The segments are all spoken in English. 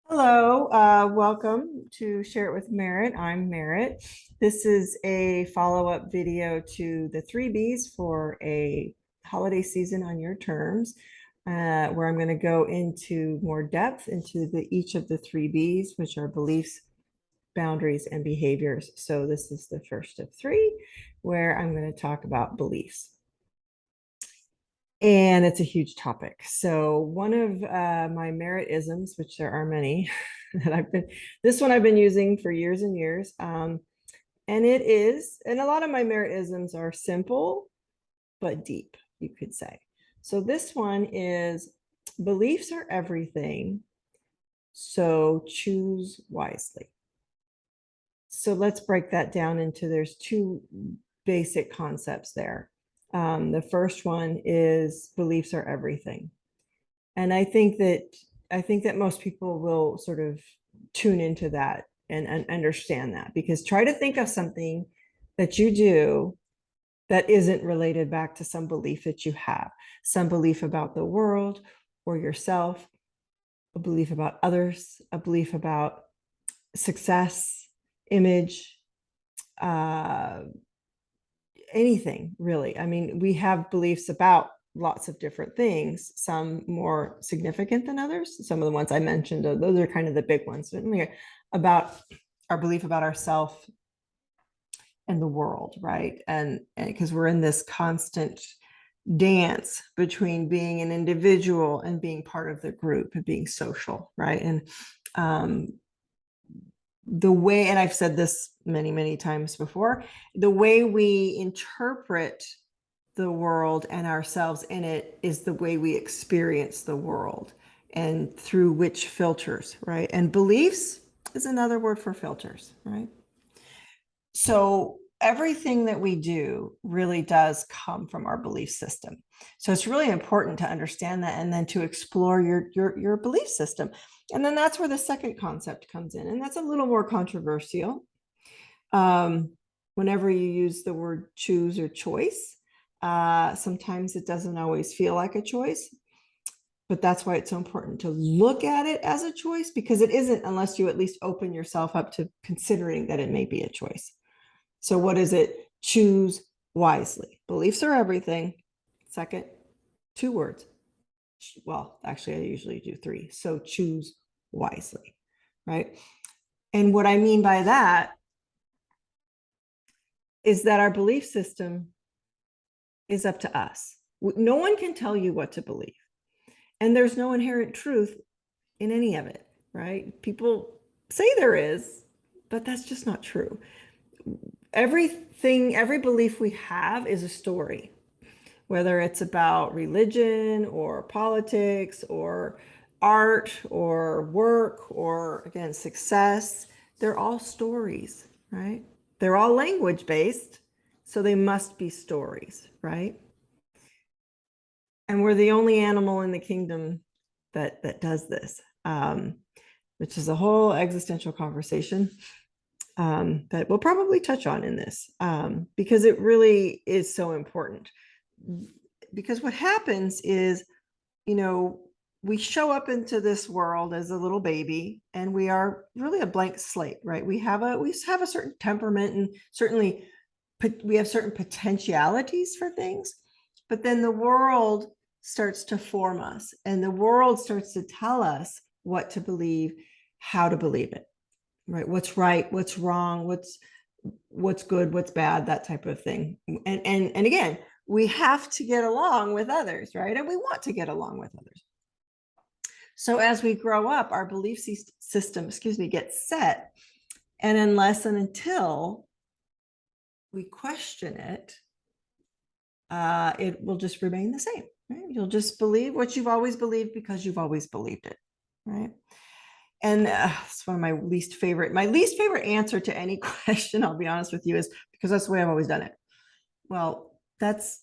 Hello, welcome to Share It with Merritt. I'm Merritt. This is a follow-up video to the 3Bs for a holiday season on your terms, where I'm going to go into more depth into each of the 3Bs, which are beliefs, boundaries, and behaviors. So this is the first of three, where I'm going to talk about beliefs. And it's a huge topic. So one of my Merritt-isms, which there are many, this one I've been using for years and years. And a lot of my Merritt-isms are simple, but deep, you could say. So this one is beliefs are everything, so choose wisely. So let's break that down into there's two basic concepts there. The first one is beliefs are everything. And I think that most people will sort of tune into that and understand that, because try to think of something that you do that isn't related back to some belief that you have, some belief about the world or yourself, a belief about others, a belief about success, image, uh, anything really. I mean, we have beliefs about lots of different things, some more significant than others. Some of the ones I mentioned, those are kind of the big ones, about our belief about ourselves and the world, right? And because we're in this constant dance between being an individual and being part of the group and being social, right? And um, the way, and I've said this many, many times before, the way we interpret the world and ourselves in it is the way we experience the world and through which filters, right? And beliefs is another word for filters, right? So everything that we do really does come from our belief system. So it's really important to understand that and then to explore your belief system. And then that's where the second concept comes in. And that's a little more controversial. Um, Whenever you use the word choose or choice, sometimes it doesn't always feel like a choice. But that's why it's so important to look at it as a choice, because it isn't unless you at least open yourself up to considering that it may be a choice. So what is it? Choose wisely. Beliefs are everything. Second, two words. Well, actually, I usually do three. So choose wisely, right? And what I mean by that is that our belief system is up to us. No one can tell you what to believe. And there's no inherent truth in any of it, right? People say there is, but that's just not true. Everything, every belief we have is a story, whether it's about religion or politics or art or work or, again, success. They're all stories, right? They're all language based, so they must be stories, right? And we're the only animal in the kingdom that does this, which is a whole existential conversation that we'll probably touch on in this, because it really is so important. Because what happens is, you know, we show up into this world as a little baby and we are really a blank slate, right? We have a certain temperament, and certainly we have certain potentialities for things, but then the world starts to form us and the world starts to tell us what to believe, how to believe it, right, what's wrong, what's good, what's bad, that type of thing. And again, we have to get along with others, right? And we want to get along with others. So as we grow up, our belief system, gets set. And unless and until we question it, it will just remain the same, right? You'll just believe what you've always believed because you've always believed it, right? And it's one of my least favorite answer to any question, I'll be honest with you, is because that's the way I've always done it. Well, that's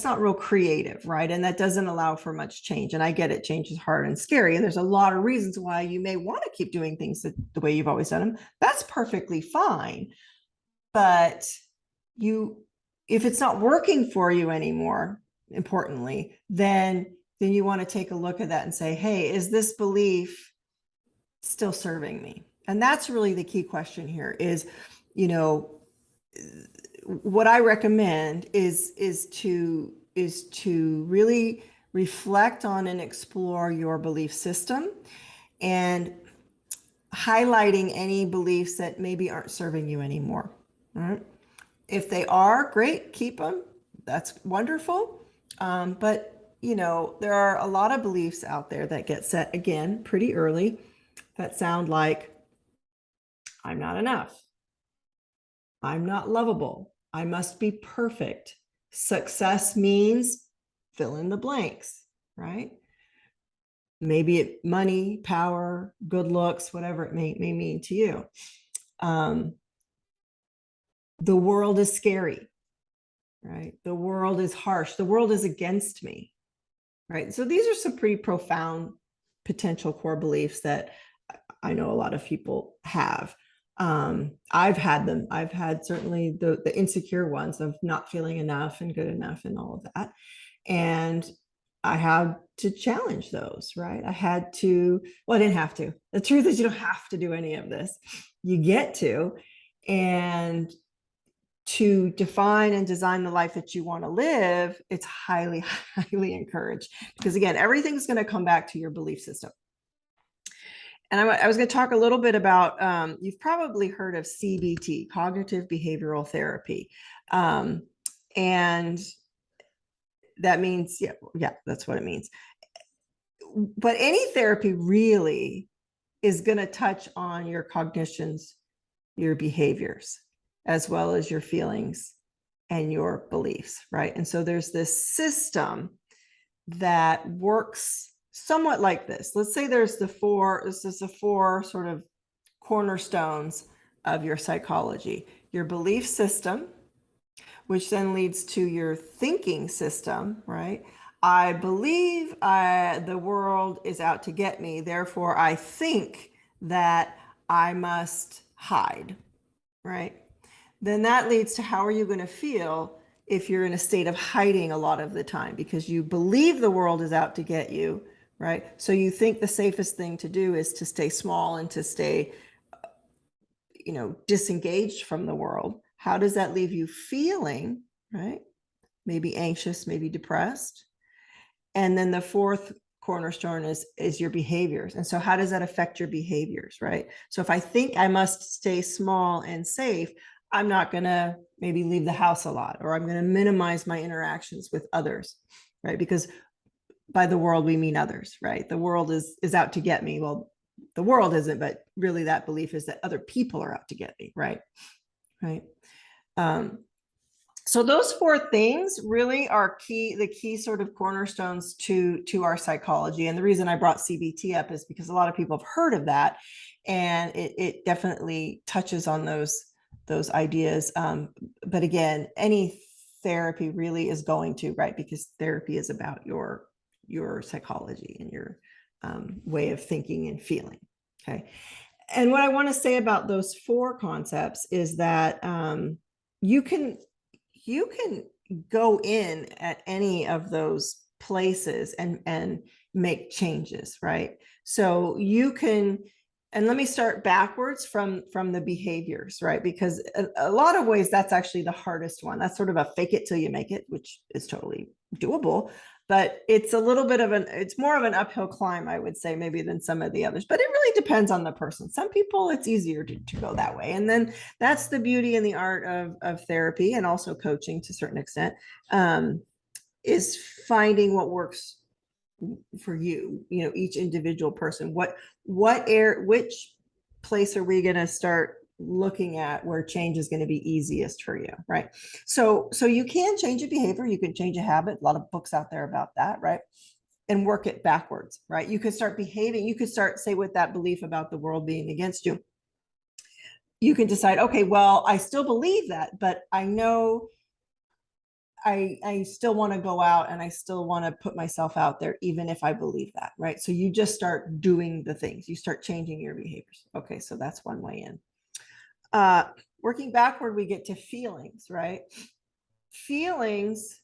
not real creative, right? And that doesn't allow for much change. And I get it, change is hard and scary. And there's a lot of reasons why you may want to keep doing things the way you've always done them. That's perfectly fine. But if it's not working for you anymore, importantly, then you want to take a look at that and say, hey, is this belief still serving me? And that's really the key question here is, you know, what I recommend is to really reflect on and explore your belief system and highlighting any beliefs that maybe aren't serving you anymore. All right? If they are, great, keep them. That's wonderful. But you know, there are a lot of beliefs out there that get set again pretty early that sound like I'm not enough. I'm not lovable. I must be perfect. Success means fill in the blanks, right? Maybe it money, power, good looks, whatever it may mean to you. The world is scary, right? The world is harsh. The world is against me, right? So these are some pretty profound potential core beliefs that I know a lot of people have. I've had them. I've had certainly the insecure ones of not feeling enough and good enough and all of that. And I had to challenge those, right? I had to, well, I didn't have to. The truth is, you don't have to do any of this. You get to. And to define and design the life that you want to live, it's highly, highly encouraged. Because again, everything's going to come back to your belief system. And I was going to talk a little bit about, you've probably heard of CBT, cognitive behavioral therapy. And that means, yeah, that's what it means. But any therapy really is going to touch on your cognitions, your behaviors, as well as your feelings and your beliefs, right? And so there's this system that works somewhat like this. Let's say this is the four sort of cornerstones of your psychology: your belief system, which then leads to your thinking system, right? I believe the world is out to get me, therefore I think that I must hide, right? Then that leads to how are you going to feel if you're in a state of hiding a lot of the time because you believe the world is out to get you, right? So you think the safest thing to do is to stay small and to stay, disengaged from the world. How does that leave you feeling, right? Maybe anxious, maybe depressed. And then the fourth cornerstone is your behaviors. And so how does that affect your behaviors, right? So if I think I must stay small and safe, I'm not going to maybe leave the house a lot, or I'm going to minimize my interactions with others, right? Because by the world, we mean others, right? The world is out to get me. Well, the world isn't, but really that belief is that other people are out to get me, right? Right. So those four things really are the key sort of cornerstones to our psychology. And the reason I brought CBT up is because a lot of people have heard of that, and it definitely touches on those ideas. But again, any therapy really is going to, right? Because therapy is about your psychology and your way of thinking and feeling. Okay. And what I want to say about those four concepts is that you can go in at any of those places and make changes, right? So you can, and let me start backwards from the behaviors, right? Because a lot of ways that's actually the hardest one. That's sort of a fake it till you make it, which is totally doable, but it's a little bit of it's more of an uphill climb, I would say, maybe than some of the others, but it really depends on the person. Some people it's easier to go that way. And then that's the beauty and the art of therapy, and also coaching to a certain extent, is finding what works for you, each individual person. Which place are we going to start looking at where change is going to be easiest for you, right? So you can change a behavior, you can change a habit. A lot of books out there about that, right? And work it backwards, right? You could start behaving, you could start, say, with that belief about the world being against you. You can decide, okay, well, I still believe that, but I know I still want to go out and I still want to put myself out there, even if I believe that, right? So you just start doing the things, you start changing your behaviors. Okay, so that's one way in. Working backward, we get to feelings, right? Feelings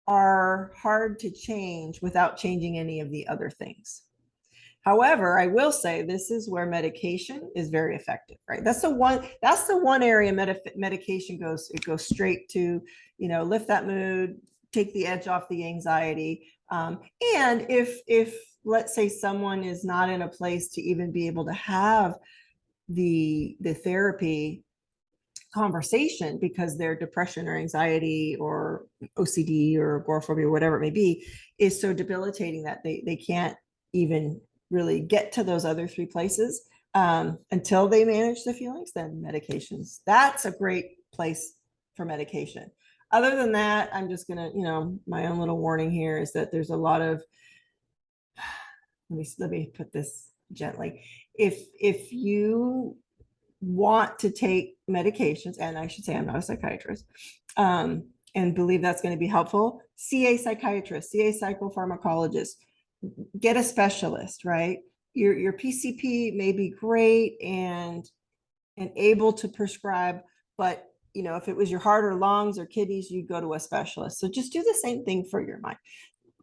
are hard to change without changing any of the other things. However, I will say this is where medication is very effective, right? That's the one area medication goes, it goes straight to, lift that mood, take the edge off the anxiety. And if let's say someone is not in a place to even be able to have the therapy conversation because their depression or anxiety or OCD or agoraphobia, whatever it may be, is so debilitating that they can't even really get to those other three places until they manage the feelings, then medications. That's a great place for medication. Other than that, I'm just gonna, my own little warning here is that there's a lot of, let me put this gently. If you want to take medications, and I should say I'm not a psychiatrist, and believe that's going to be helpful, see a psychiatrist, see a psychopharmacologist, get a specialist, right? Your PCP may be great and able to prescribe, but if it was your heart or lungs or kidneys, you'd go to a specialist. So just do the same thing for your mind.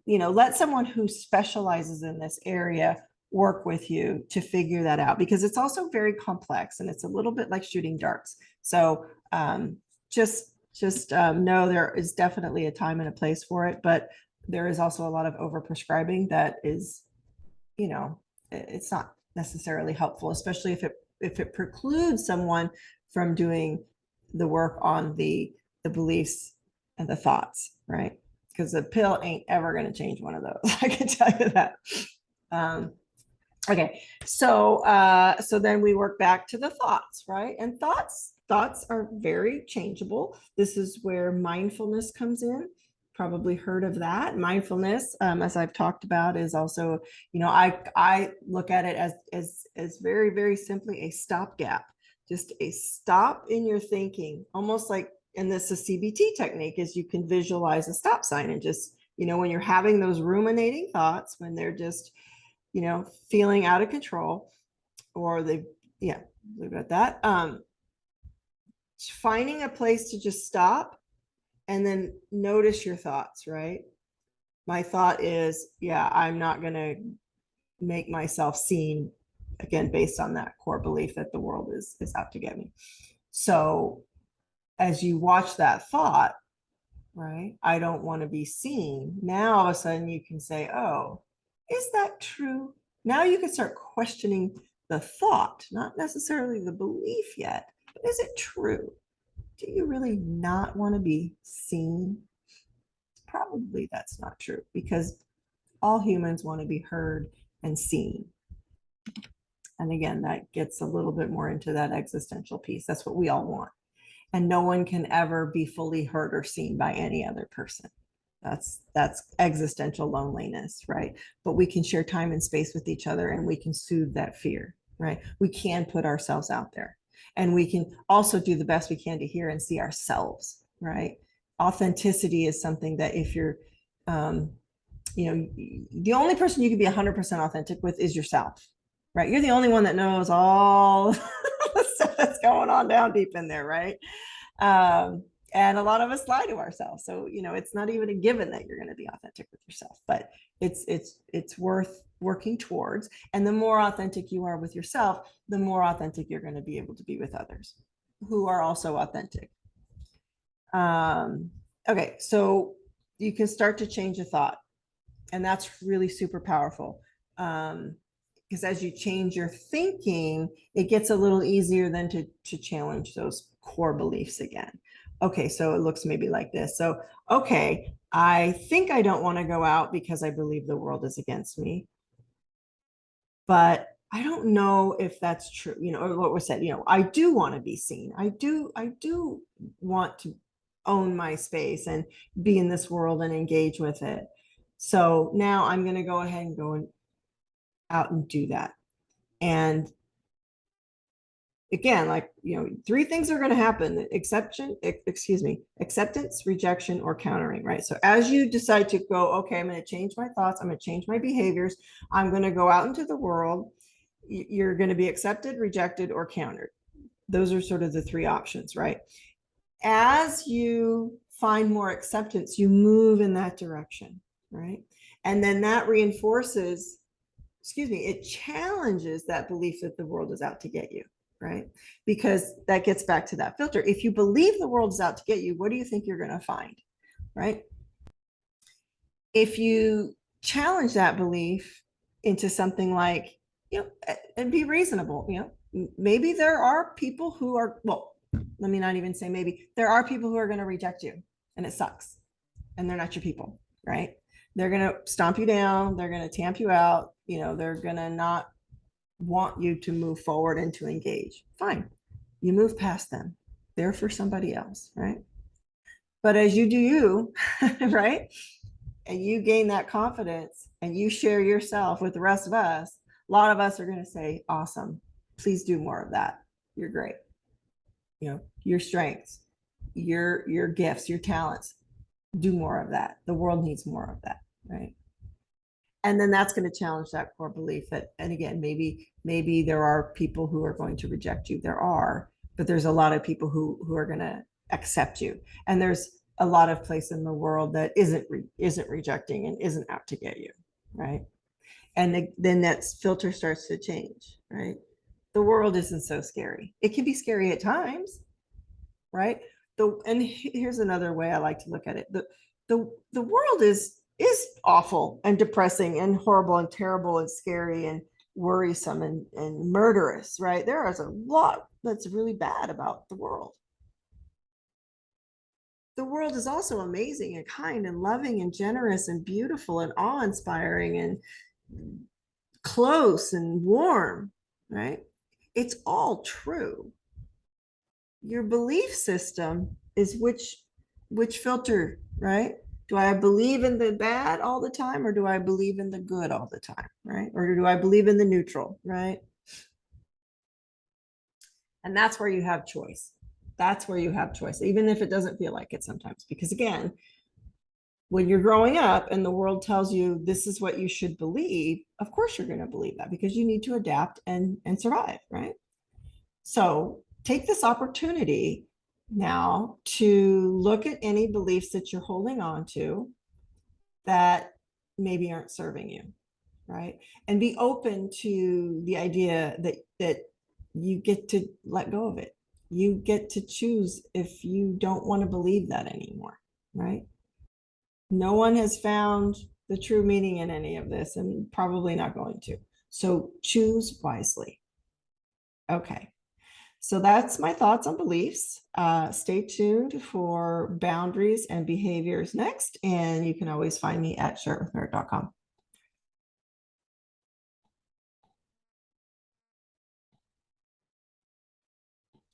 Let someone who specializes in this area work with you to figure that out, because it's also very complex and it's a little bit like shooting darts. So just know there is definitely a time and a place for it, but there is also a lot of overprescribing that is, it's not necessarily helpful, especially if it precludes someone from doing the work on the beliefs and the thoughts, right? Because the pill ain't ever going to change one of those. I can tell you that. Okay, so then we work back to the thoughts, right? And thoughts are very changeable. This is where mindfulness comes in. Probably heard of that. Mindfulness, as I've talked about, is also, I look at it as very, very simply a stopgap, just a stop in your thinking, almost like, and this is CBT technique, is you can visualize a stop sign and just, when you're having those ruminating thoughts, when they're just, feeling out of control, or leave it at that. Finding a place to just stop and then notice your thoughts, right? My thought is, I'm not going to make myself seen, again, based on that core belief that the world is out to get me. So as you watch that thought, right, I don't want to be seen. Now all of a sudden you can say, oh, is that true? Now you can start questioning the thought, not necessarily the belief yet, but is it true? Do you really not want to be seen? Probably that's not true, because all humans want to be heard and seen. And again, that gets a little bit more into that existential piece. That's what we all want. And no one can ever be fully heard or seen by any other person. That's existential loneliness, right? But we can share time and space with each other, and we can soothe that fear, right? We can put ourselves out there, and we can also do the best we can to hear and see ourselves, right? Authenticity is something that if you're, the only person you can be 100% authentic with is yourself, right? You're the only one that knows all the stuff that's going on down deep in there, right? And a lot of us lie to ourselves. So, it's not even a given that you're going to be authentic with yourself, but it's worth working towards. And the more authentic you are with yourself, the more authentic you're going to be able to be with others who are also authentic. Okay, so you can start to change a thought, and that's really super powerful. Because as you change your thinking, it gets a little easier then to challenge those core beliefs again. Okay, so it looks maybe like this. So, okay, I think I don't want to go out because I believe the world is against me, but I don't know if that's true. Or what was said, I do want to be seen. I do want to own my space and be in this world and engage with it. So now I'm going to go ahead and go out and do that. And again, like, three things are going to happen: acceptance, rejection, or countering, right? So as you decide to go, okay, I'm going to change my thoughts, I'm going to change my behaviors, I'm going to go out into the world, you're going to be accepted, rejected, or countered. Those are sort of the three options, right? As you find more acceptance, you move in that direction, right? And then that reinforces excuse me, it challenges that belief that the world is out to get you, right? Because that gets back to that filter. If you believe the world is out to get you, what do you think you're going to find, right? If you challenge that belief into something like, and be reasonable, maybe there are people who are, well, let me not even say maybe, there are people who are going to reject you and it sucks and they're not your people, right? They're going to stomp you down. They're going to tamp you out. They're going to not want you to move forward and to engage. Fine. You move past them. They're for somebody else, right? But as you do you, right? And you gain that confidence and you share yourself with the rest of us, a lot of us are going to say, awesome. Please do more of that. You're great. Your strengths, your gifts, your talents, do more of that. The world needs more of that, right? And then that's going to challenge that core belief that, and again, maybe there are people who are going to reject you. There are, but there's a lot of people who are going to accept you. And there's a lot of place in the world that isn't rejecting and isn't out to get you, right? And then that filter starts to change, right? The world isn't so scary. It can be scary at times, right? And here's another way I like to look at it. The world is awful and depressing and horrible and terrible and scary and worrisome and murderous, right? There is a lot that's really bad about the world. The world is also amazing and kind and loving and generous and beautiful and awe-inspiring and close and warm, right? It's all true. Your belief system is which filter, right? Do I believe in the bad all the time, or do I believe in the good all the time, right? Or do I believe in the neutral, right? And that's where you have choice. That's where you have choice, even if it doesn't feel like it sometimes. Because again, when you're growing up and the world tells you this is what you should believe, of course you're going to believe that because you need to adapt and survive, right? So take this opportunity now to look at any beliefs that you're holding on to that maybe aren't serving you, right? And be open to the idea that you get to let go of it. You get to choose if you don't want to believe that anymore, right? No one has found the true meaning in any of this and probably not going to. So choose wisely. Okay. So that's my thoughts on beliefs. Stay tuned for boundaries and behaviors next. And you can always find me at sharewithmerit.com.